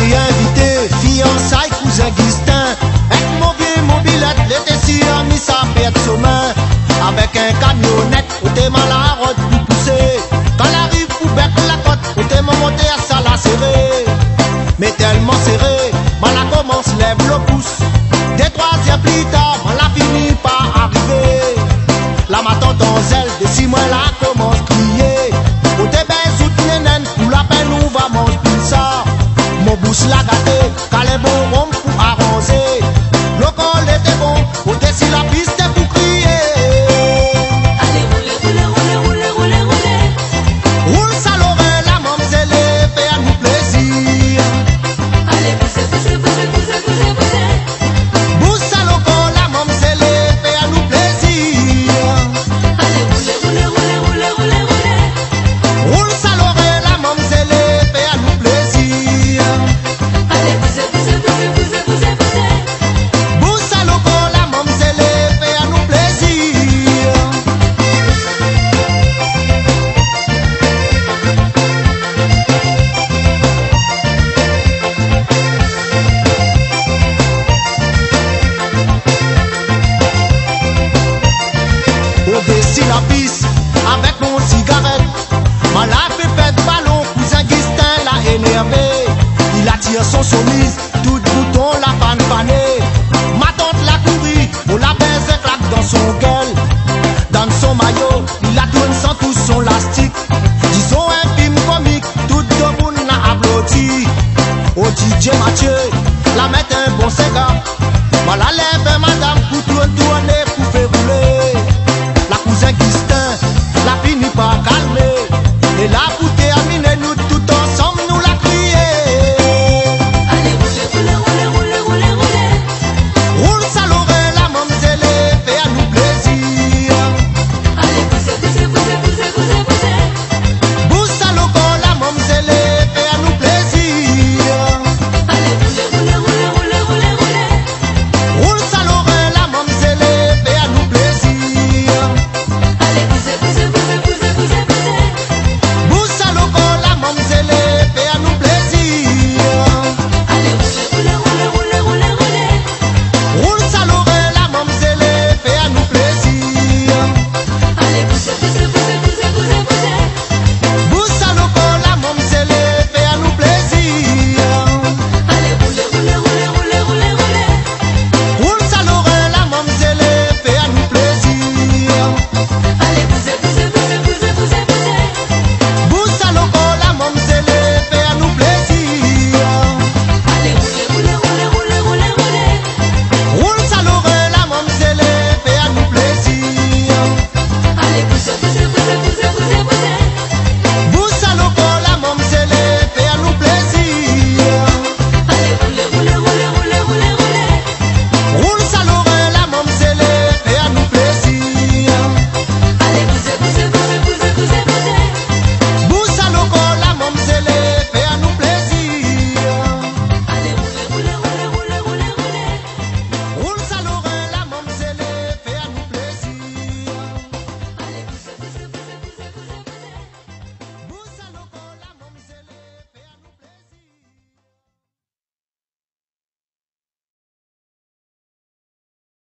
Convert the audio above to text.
marié, invité, fiançailles, cousin Gustin. Avec mon vieux mobilette, l'été si a mis sa pète sur main. Avec un camionnette, où t'es mal à route pour pousser. Quand elle arrive pour bec la côte, où t'es monté à ça la serré. Mais tellement serré, mal a commence, lève le pouce. Des 3e plus tard, mal a fini par arriver. La ma tante en zèle, de 6 mois là commence crier. Où t'es baise ou t'es naine, pour la peine nous va manger tout ça. Mon bouche l'a gâté, car les bons rhum pour arranger. Le col était bon, où t'es si la piste est pour crier. Allez, roulez, roulez, roulez, roulez, roulez, roulez. Roule ça l'oreille, la mamzelle, fait à nous plaisir. Allez, poussez, poussez, poussez, poussez, poussez, poussez. Bousse à l'oreille, la mamzelle, fait à nous plaisir. Allez, roulez, roulez, roulez, roulez, roulez, roulez. Roule ça l'oreille, la mamzelle, fait à nous plaisir. Allez, poussez, poussez, poussez, poussez, poussez, poussez. Bousse à l'oreille, la mamzelle, fait à nous plaisir. Au-dessus la piste, avec mon cigarette, ma la fait pète ballon, cousin Gustin l'a énervé. Il attire son soumise, tout bouton la fanfané. Ma tante l'a couru, on la baise un claque dans son gueule. Dans son maillot, il la tourne sans tout son lastique. Disons un film comique, tout le monde l'a applaudi. Au DJ Mathieu, la met un bon cigare, ma la lève madame,